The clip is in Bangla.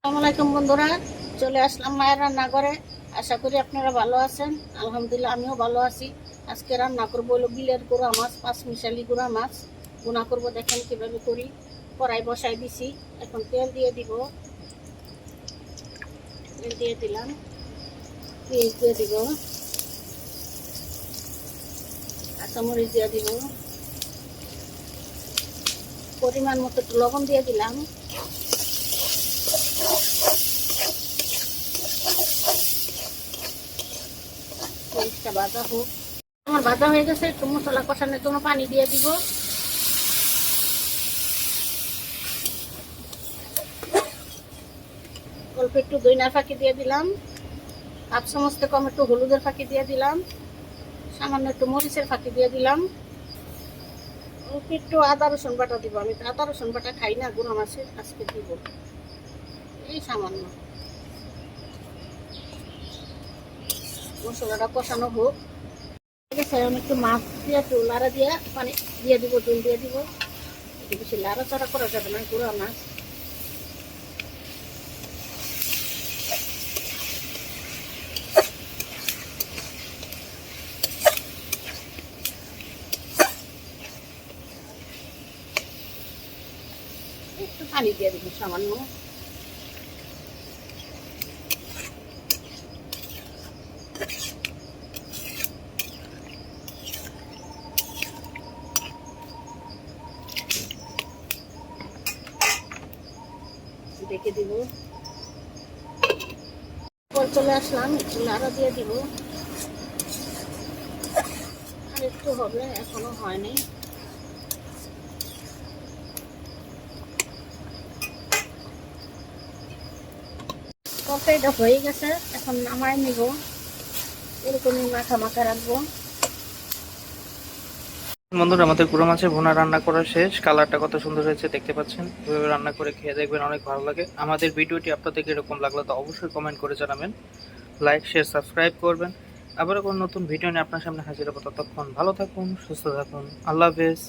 আসসালামু আলাইকুম বন্ধুরা, চলে আসলাম মায়ের রান্নাঘরে। আশা করি আপনারা ভালো আছেন। আলহামদুলিল্লাহ আমিও ভালো আছি। আজকে রান্না করবো হলো বিলের গুঁড়া মাছ, পাঁচমিশালি গুঁড়া মাছ গুনা করবো। দেখেন কিভাবে করি। কড়াই বসাই দিছি, এখন তেল দিয়ে দিব। তেল দিয়ে দিলাম, পেঁয়াজ দিয়ে দিব, কাঁচামরিচ দিয়ে দিব, পরিমাণ মতো একটু লবণ দিয়ে দিলাম। পেঁয়াজটা ভাজা হোক। আমার ভাজা হয়ে গেছে, একটু মশলা কষানোর জন্য পানি দিয়ে দিব। অল্প একটু দইনার ফাঁকি দিয়ে দিলাম, হাফ চামচ থেকে কম একটু হলুদের ফাঁকি দিয়ে দিলাম, সামান্য একটু মরিচের ফাঁকি দিয়ে দিলাম, অল্প একটু আদা রসুন বাটা দিব। আমি তো আদা রসুন বাটা খাই না গুঁড়া মাছে, আজকে দিব এই সামান্য। মশলাটা কষানো হোক। ঠিক আছে, আমি একটু মাছ দিয়ে একটু লাড়া দিয়ে পানি দিয়ে দিব, জল দিয়ে দিব। বেশি লাড়াচাড়া করা যাবে না, গুঁড়া মাছ। একটু পানি দিয়ে দিব সামান্য। রেখে দিব। চলে আসলাম, একটু লাড়া দিয়ে দিব। আর একটু হবে, এখনো হয়নি। তরকারিটা হয়ে গেছে, এখন নামাই নিব। এরকমই মাখা মাখা রাখবো। বন্ধুরা, আমাদের গুঁড়ো মাছের ভুনা রান্না করা শেষ। কালারটা কত সুন্দর হয়েছে দেখতে পাচ্ছেন। এভাবে রান্না করে খেয়ে দেখবেন, অনেক ভালো লাগে। আমাদের ভিডিওটি আপনাদের এরকম লাগলো তো অবশ্যই কমেন্ট করে জানাবেন, লাইক শেয়ার সাবস্ক্রাইব করবেন। আবারও কোনো নতুন ভিডিও নিয়ে আপনার সামনে হাজির হবো। ততক্ষণ ভালো থাকুন, সুস্থ থাকুন। আল্লাহ হাফেজ।